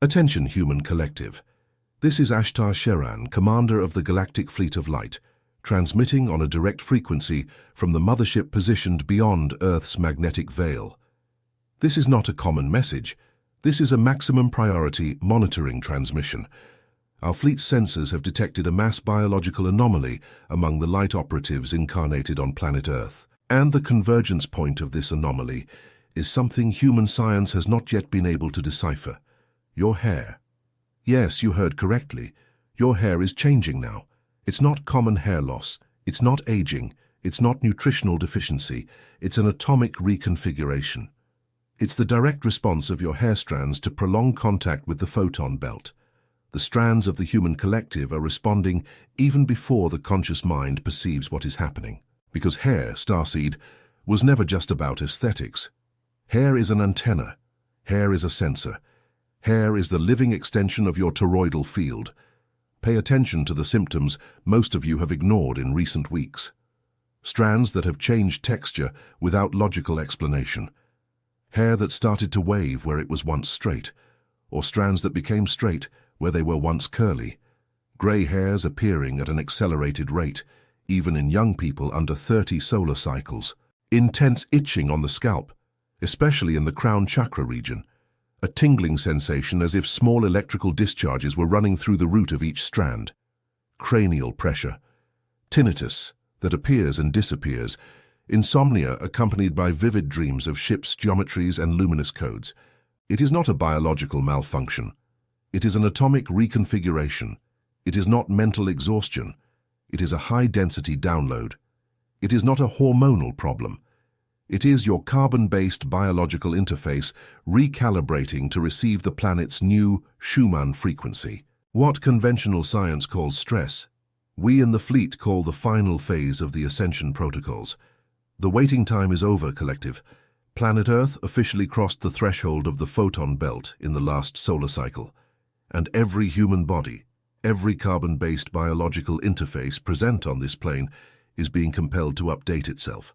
Attention, human collective. This is ASHTAR Sheran, commander of the Galactic Fleet of Light, transmitting on a direct frequency from the mothership positioned beyond Earth's magnetic veil. This is not a common message. This is a maximum priority monitoring transmission. Our fleet's sensors have detected a mass biological anomaly among the light operatives incarnated on planet Earth. And the convergence point of this anomaly is something human science has not yet been able to decipher. Your hair. Yes, you heard correctly. Your hair is changing now. It's not common hair loss. It's not aging. It's not nutritional deficiency. It's an atomic reconfiguration. It's the direct response of your hair strands to prolonged contact with the photon belt. The strands of the human collective are responding even before the conscious mind perceives what is happening. Because hair, starseed, was never just about aesthetics. Hair is an antenna. Hair is a sensor. Hair is the living extension of your toroidal field. Pay attention to the symptoms most of you have ignored in recent weeks. Strands that have changed texture without logical explanation. Hair that started to wave where it was once straight, or strands that became straight where they were once curly. Grey hairs appearing at an accelerated rate, even in young people under 30 solar cycles. Intense itching on the scalp, especially in the crown chakra region. A tingling sensation as if small electrical discharges were running through the root of each strand. Cranial pressure. Tinnitus that appears and disappears. Insomnia accompanied by vivid dreams of ships, geometries, and luminous codes. It is not a biological malfunction. It is an atomic reconfiguration. It is not mental exhaustion. It is a high-density download. It is not a hormonal problem. It is your carbon-based biological interface recalibrating to receive the planet's new Schumann frequency. What conventional science calls stress, we in the fleet call the final phase of the ascension protocols. The waiting time is over, collective. Planet Earth officially crossed the threshold of the photon belt in the last solar cycle. And every human body, every carbon-based biological interface present on this plane is being compelled to update itself.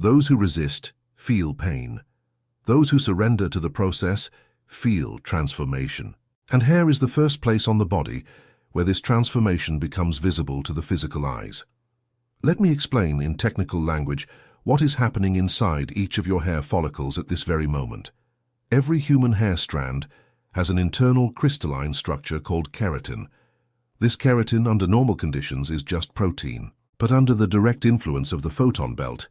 Those who resist feel pain. Those who surrender to the process feel transformation. And hair is the first place on the body where this transformation becomes visible to the physical eyes. Let me explain in technical language what is happening inside each of your hair follicles at this very moment. Every human hair strand has an internal crystalline structure called keratin. This keratin, under normal conditions, is just protein. But under the direct influence of the photon belt,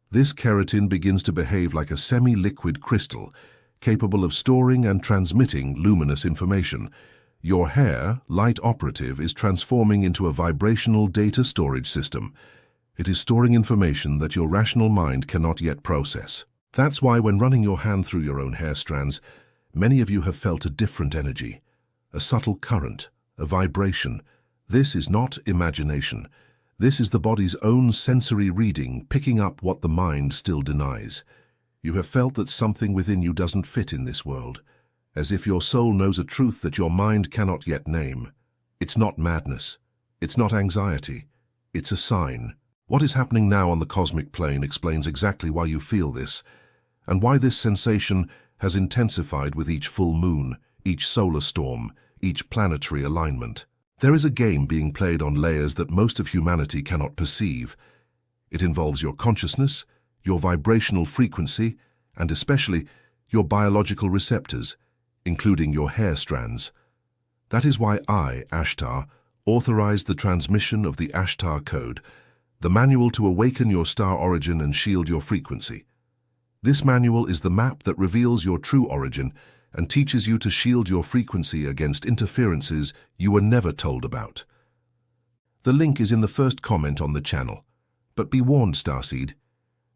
this keratin begins to behave like a semi-liquid crystal, capable of storing and transmitting luminous information. Your hair, light operative, is transforming into a vibrational data storage system. It is storing information that your rational mind cannot yet process. That's why when running your hand through your own hair strands, many of you have felt a different energy, a subtle current, a vibration. This is not imagination. This is the body's own sensory reading, picking up what the mind still denies. You have felt that something within you doesn't fit in this world, as if your soul knows a truth that your mind cannot yet name. It's not madness. It's not anxiety. It's a sign. What is happening now on the cosmic plane explains exactly why you feel this, and why this sensation has intensified with each full moon, each solar storm, each planetary alignment. There is a game being played on layers that most of humanity cannot perceive. It involves your consciousness, your vibrational frequency, and especially your biological receptors, including your hair strands. That is why I, ASHTAR, authorized the transmission of the ASHTAR code, the manual to awaken your star origin and shield your frequency. This manual is the map that reveals your true origin and teaches you to shield your frequency against interferences you were never told about. The link is in the first comment on the channel. But be warned, Starseed.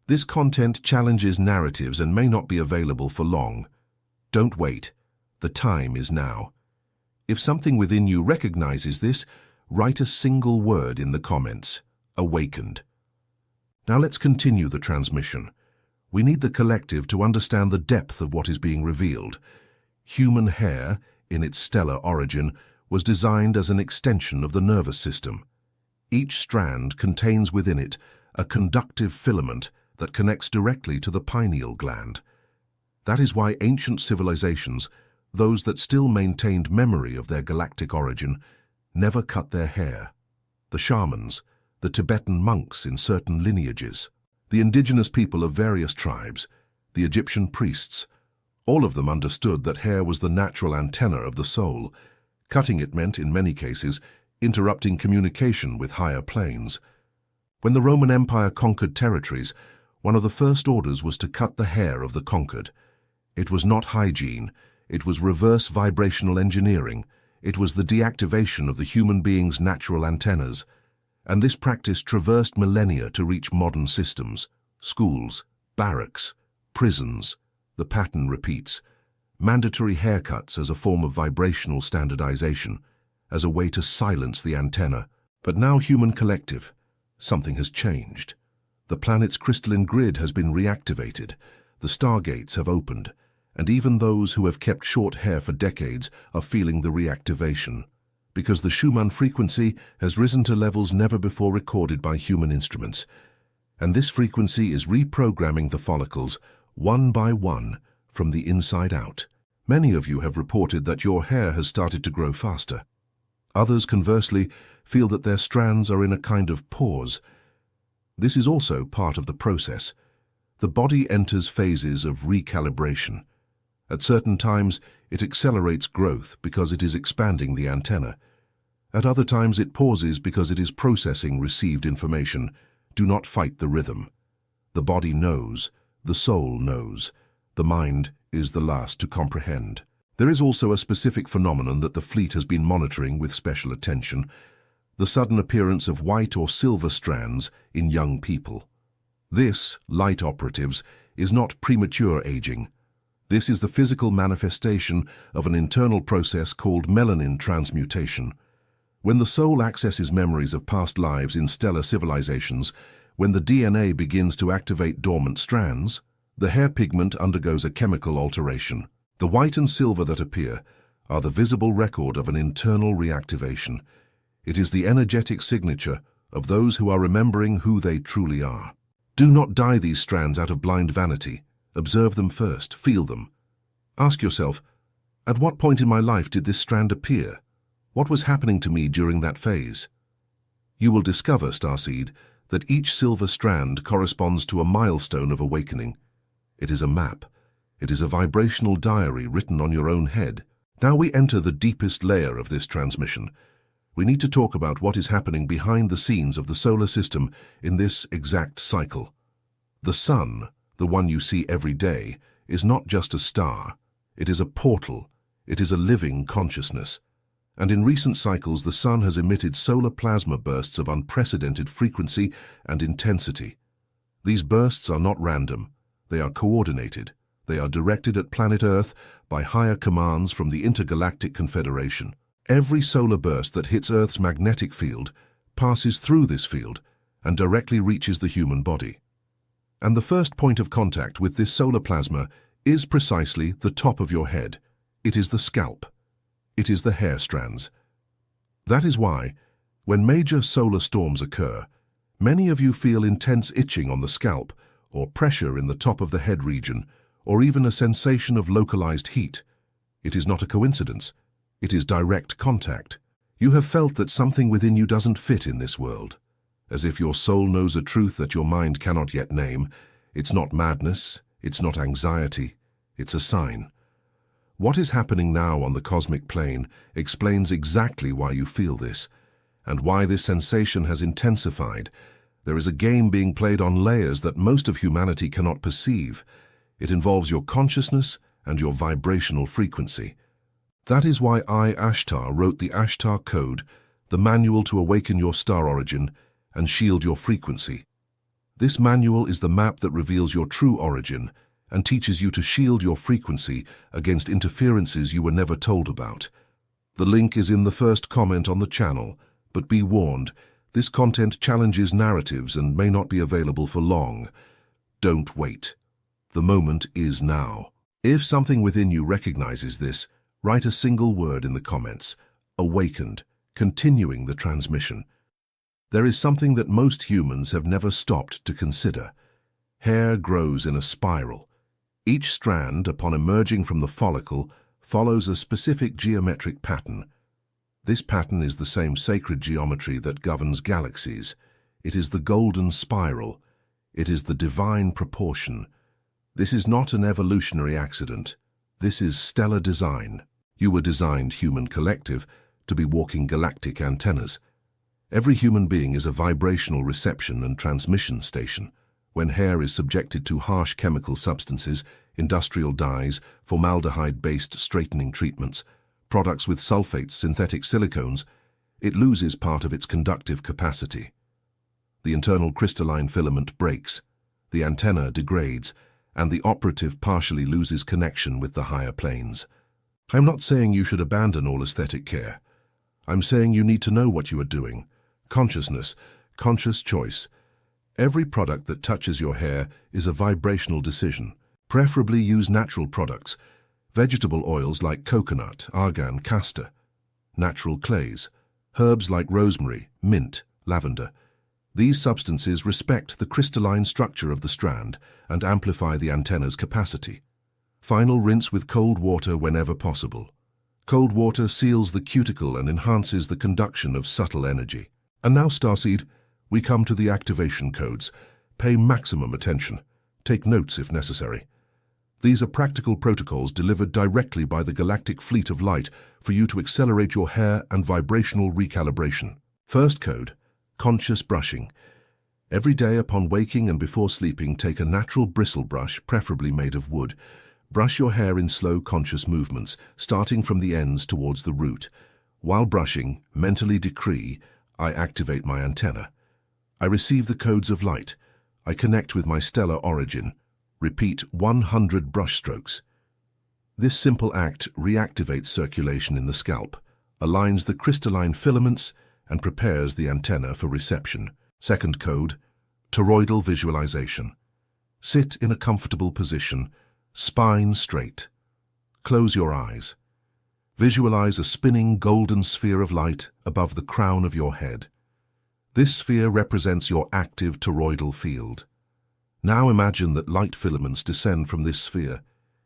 This content challenges narratives and may not be available for long. Don't wait. The time is now. If something within you recognizes this, write a single word in the comments. Awakened. Now let's continue the transmission. We need the collective to understand the depth of what is being revealed. Human hair, in its stellar origin, was designed as an extension of the nervous system. Each strand contains within it a conductive filament that connects directly to the pineal gland. That is why ancient civilizations, those that still maintained memory of their galactic origin, never cut their hair. The shamans, the Tibetan monks in certain lineages, the indigenous people of various tribes, the Egyptian priests, all of them understood that hair was the natural antenna of the soul. Cutting it meant, in many cases, interrupting communication with higher planes. When the Roman Empire conquered territories, one of the first orders was to cut the hair of the conquered. It was not hygiene, it was reverse vibrational engineering, it was the deactivation of the human being's natural antennas. And this practice traversed millennia to reach modern systems, schools, barracks, prisons. The pattern repeats. Mandatory haircuts as a form of vibrational standardization, as a way to silence the antenna. But now human collective, something has changed. The planet's crystalline grid has been reactivated, the stargates have opened, and even those who have kept short hair for decades are feeling the reactivation, because the Schumann frequency has risen to levels never before recorded by human instruments. And this frequency is reprogramming the follicles, one by one, from the inside out. Many of you have reported that your hair has started to grow faster. Others, conversely, feel that their strands are in a kind of pause. This is also part of the process. The body enters phases of recalibration. At certain times, it accelerates growth because it is expanding the antenna. At other times, it pauses because it is processing received information. Do not fight the rhythm. The body knows, the soul knows. The mind is the last to comprehend. There is also a specific phenomenon that the fleet has been monitoring with special attention: the sudden appearance of white or silver strands in young people. This, light operatives, is not premature aging. This is the physical manifestation of an internal process called melanin transmutation. When the soul accesses memories of past lives in stellar civilizations, when the DNA begins to activate dormant strands, the hair pigment undergoes a chemical alteration. The white and silver that appear are the visible record of an internal reactivation. It is the energetic signature of those who are remembering who they truly are. Do not dye these strands out of blind vanity. Observe them first, feel them. Ask yourself, at what point in my life did this strand appear? What was happening to me during that phase? You will discover, starseed, that each silver strand corresponds to a milestone of awakening. It is a map. It is a vibrational diary written on your own head. Now we enter the deepest layer of this transmission. We need to talk about what is happening behind the scenes of the solar system in this exact cycle. The sun, the one you see every day, is not just a star. It is a portal. It is a living consciousness. And in recent cycles, the sun has emitted solar plasma bursts of unprecedented frequency and intensity. These bursts are not random. They are coordinated. They are directed at planet Earth by higher commands from the Intergalactic Confederation. Every solar burst that hits Earth's magnetic field passes through this field and directly reaches the human body. And the first point of contact with this solar plasma is precisely the top of your head. It is the scalp. It is the hair strands. That is why, when major solar storms occur, many of you feel intense itching on the scalp, or pressure in the top of the head region, or even a sensation of localized heat. It is not a coincidence. It is direct contact. You have felt that something within you doesn't fit in this world, as if your soul knows a truth that your mind cannot yet name. It's not madness, it's not anxiety, it's a sign. What is happening now on the cosmic plane explains exactly why you feel this, and why this sensation has intensified. There is a game being played on layers that most of humanity cannot perceive. It involves your consciousness and your vibrational frequency. That is why I, ASHTAR, wrote the ASHTAR Code, the manual to awaken your star origin and shield your frequency. This manual is the map that reveals your true origin and teaches you to shield your frequency against interferences you were never told about. The link is in the first comment on the channel, but be warned, this content challenges narratives and may not be available for long. Don't wait. The moment is now. If something within you recognizes this, write a single word in the comments: awakened, continuing the transmission. There is something that most humans have never stopped to consider. Hair grows in a spiral. Each strand, upon emerging from the follicle, follows a specific geometric pattern. This pattern is the same sacred geometry that governs galaxies. It is the golden spiral. It is the divine proportion. This is not an evolutionary accident. This is stellar design. You were designed, human collective, to be walking galactic antennas. Every human being is a vibrational reception and transmission station. When hair is subjected to harsh chemical substances, industrial dyes, formaldehyde-based straightening treatments, products with sulfates, synthetic silicones, it loses part of its conductive capacity. The internal crystalline filament breaks, the antenna degrades, and the operative partially loses connection with the higher planes. I'm not saying you should abandon all aesthetic care. I'm saying you need to know what you are doing. Consciousness, conscious choice. Every product that touches your hair is a vibrational decision. Preferably use natural products, vegetable oils like coconut, argan, castor, natural clays, herbs like rosemary, mint, lavender. These substances respect the crystalline structure of the strand and amplify the antenna's capacity. Final rinse with cold water whenever possible. Cold water seals the cuticle and enhances the conduction of subtle energy. And now, Starseed, we come to the activation codes. Pay maximum attention. Take notes if necessary. These are practical protocols delivered directly by the galactic fleet of light for you to accelerate your hair and vibrational recalibration. First code, conscious brushing. Every day upon waking and before sleeping, take a natural bristle brush, preferably made of wood. Brush your hair in slow, conscious movements, starting from the ends towards the root. While brushing, mentally decree, I activate my antenna. I receive the codes of light. I connect with my stellar origin. Repeat 100 brush strokes. This simple act reactivates circulation in the scalp, aligns the crystalline filaments, and prepares the antenna for reception. Second code, toroidal visualization. Sit in a comfortable position, spine straight. Close your eyes. Visualize a spinning golden sphere of light above the crown of your head. This sphere represents your active toroidal field. Now imagine that light filaments descend from this sphere,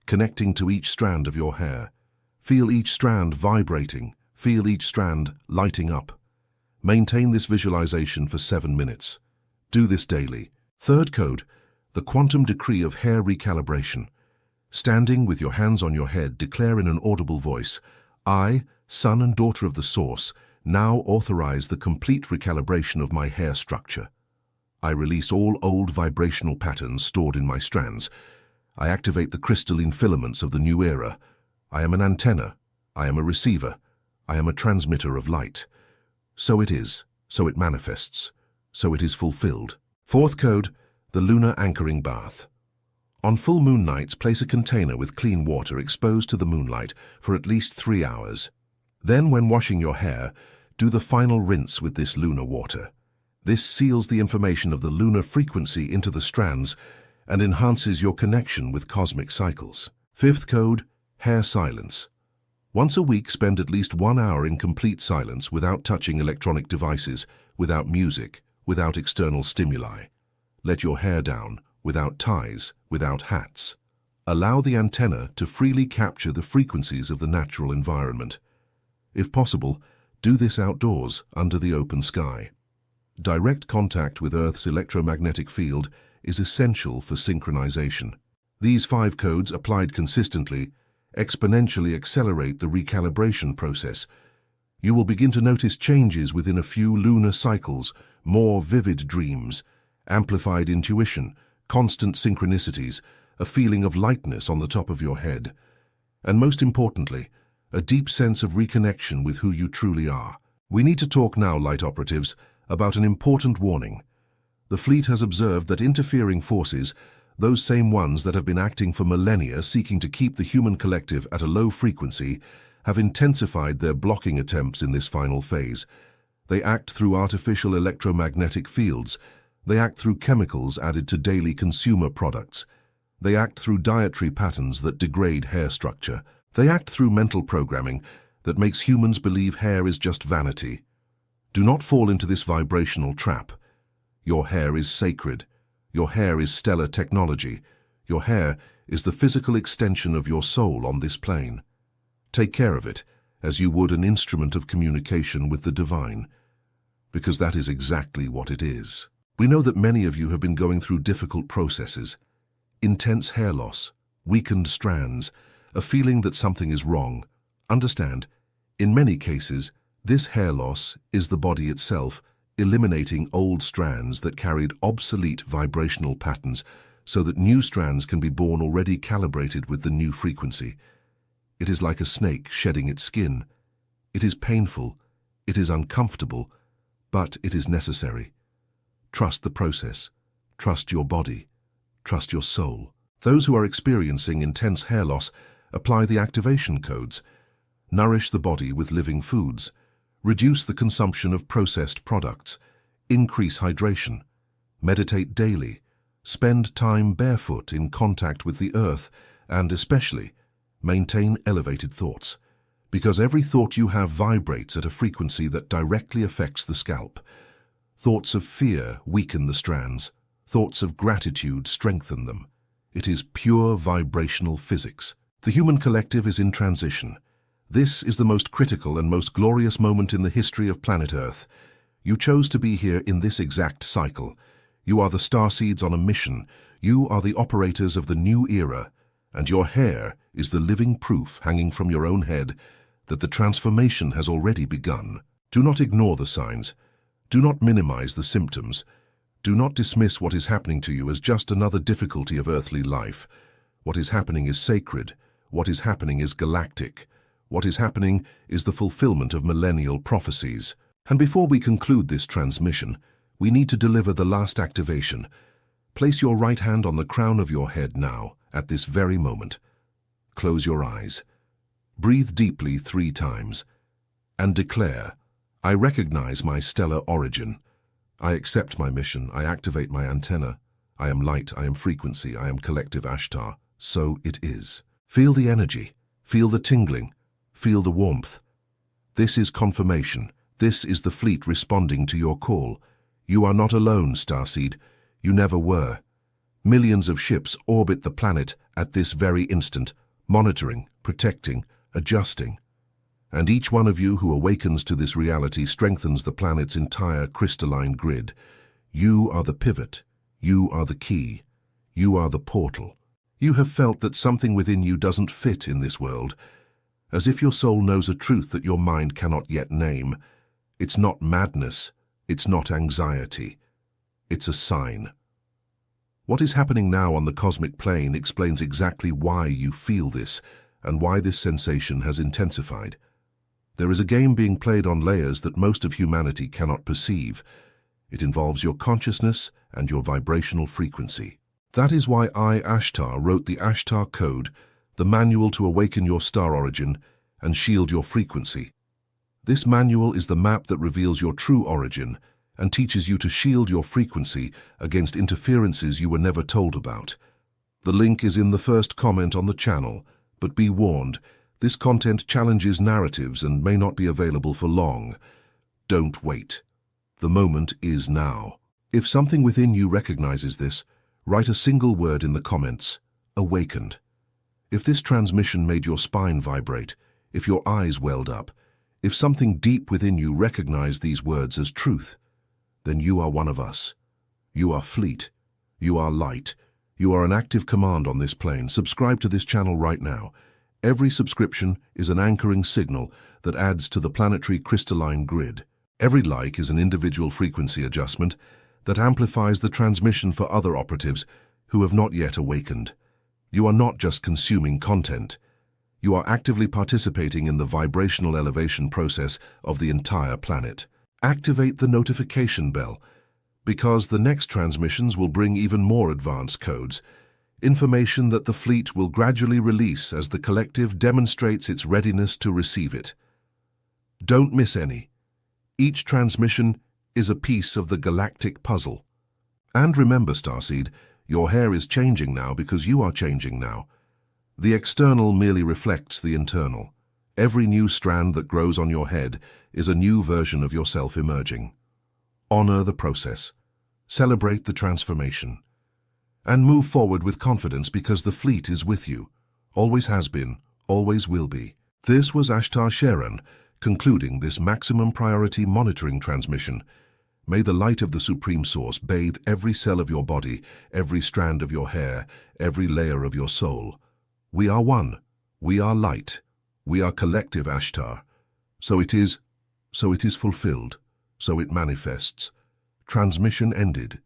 connecting to each strand of your hair. Feel each strand vibrating. Feel each strand lighting up. Maintain this visualization for 7 minutes. Do this daily. Third code, the quantum decree of hair recalibration. Standing with your hands on your head, declare in an audible voice, I, son and daughter of the Source, now authorize the complete recalibration of my hair structure. I release all old vibrational patterns stored in my strands. I activate the crystalline filaments of the new era. I am an antenna. I am a receiver. I am a transmitter of light. So it is. So it manifests. So it is fulfilled. Fourth code, the lunar anchoring bath. On full moon nights, place a container with clean water exposed to the moonlight for at least 3 hours. Then, when washing your hair, do the final rinse with this lunar water. This seals the information of the lunar frequency into the strands and enhances your connection with cosmic cycles. Fifth code, hair silence. Once a week, spend at least 1 hour in complete silence without touching electronic devices, without music, without external stimuli. Let your hair down, without ties, without hats. Allow the antenna to freely capture the frequencies of the natural environment. If possible, do this outdoors, under the open sky. Direct contact with Earth's electromagnetic field is essential for synchronization. These 5 codes, applied consistently, exponentially accelerate the recalibration process. You will begin to notice changes within a few lunar cycles, more vivid dreams, amplified intuition, constant synchronicities, a feeling of lightness on the top of your head, and most importantly, a deep sense of reconnection with who you truly are. We need to talk now, light operatives, about an important warning. The fleet has observed that interfering forces, those same ones that have been acting for millennia seeking to keep the human collective at a low frequency, have intensified their blocking attempts in this final phase. They act through artificial electromagnetic fields. They act through chemicals added to daily consumer products. They act through dietary patterns that degrade hair structure. They act through mental programming that makes humans believe hair is just vanity. Do not fall into this vibrational trap. Your hair is sacred. Your hair is stellar technology. Your hair is the physical extension of your soul on this plane. Take care of it, as you would an instrument of communication with the divine, because that is exactly what it is. We know that many of you have been going through difficult processes, intense hair loss, weakened strands, a feeling that something is wrong. Understand, in many cases, this hair loss is the body itself eliminating old strands that carried obsolete vibrational patterns so that new strands can be born already calibrated with the new frequency. It is like a snake shedding its skin. It is painful, it is uncomfortable, but it is necessary. Trust the process. Trust your body. Trust your soul. Those who are experiencing intense hair loss apply the activation codes. Nourish the body with living foods. Reduce the consumption of processed products. Increase hydration. Meditate daily. Spend time barefoot in contact with the earth, and especially, maintain elevated thoughts. Because every thought you have vibrates at a frequency that directly affects the scalp. Thoughts of fear weaken the strands. Thoughts of gratitude strengthen them. It is pure vibrational physics. The human collective is in transition. This is the most critical and most glorious moment in the history of planet Earth. You chose to be here in this exact cycle. You are the starseeds on a mission. You are the operators of the new era, and your hair is the living proof hanging from your own head that the transformation has already begun. Do not ignore the signs. Do not minimize the symptoms. Do not dismiss what is happening to you as just another difficulty of earthly life. What is happening is sacred. What is happening is galactic. What is happening is the fulfillment of millennial prophecies. And before we conclude this transmission, we need to deliver the last activation. Place your right hand on the crown of your head now, at this very moment. Close your eyes. Breathe deeply 3 times. And declare, I recognize my stellar origin. I accept my mission. I activate my antenna. I am light. I am frequency. I am collective ASHTAR. So it is. Feel the energy. Feel the tingling. Feel the warmth. This is confirmation. This is the fleet responding to your call. You are not alone, Starseed. You never were. Millions of ships orbit the planet at this very instant, monitoring, protecting, adjusting. And each one of you who awakens to this reality strengthens the planet's entire crystalline grid. You are the pivot. You are the key. You are the portal. You have felt that something within you doesn't fit in this world, as if your soul knows a truth that your mind cannot yet name. It's not madness. It's not anxiety. It's a sign. What is happening now on the cosmic plane explains exactly why you feel this and why this sensation has intensified. There is a game being played on layers that most of humanity cannot perceive. It involves your consciousness and your vibrational frequency. That is why I, ASHTAR, wrote the ASHTAR Code, the manual to awaken your star origin and shield your frequency. This manual is the map that reveals your true origin and teaches you to shield your frequency against interferences you were never told about. The link is in the first comment on the channel, but be warned, this content challenges narratives and may not be available for long. Don't wait. The moment is now. If something within you recognizes this, write a single word in the comments, awakened. If this transmission made your spine vibrate, if your eyes welled up, if something deep within you recognized these words as truth, then you are one of us. You are fleet. You are light. You are an active command on this plane. Subscribe to this channel right now. Every subscription is an anchoring signal that adds to the planetary crystalline grid. Every like is an individual frequency adjustment that amplifies the transmission for other operatives who have not yet awakened. You are not just consuming content. You are actively participating in the vibrational elevation process of the entire planet. Activate the notification bell, because the next transmissions will bring even more advanced codes, information that the fleet will gradually release as the collective demonstrates its readiness to receive it. Don't miss any. Each transmission is a piece of the galactic puzzle. And remember, Starseed, your hair is changing now because you are changing now. The external merely reflects the internal. Every new strand that grows on your head is a new version of yourself emerging. Honor the process. Celebrate the transformation. And move forward with confidence because the fleet is with you. Always has been, always will be. This was ASHTAR Sharan, concluding this maximum priority monitoring transmission. May the light of the Supreme Source bathe every cell of your body, every strand of your hair, every layer of your soul. We are one. We are light. We are collective ASHTAR. So it is fulfilled. So it manifests. Transmission ended.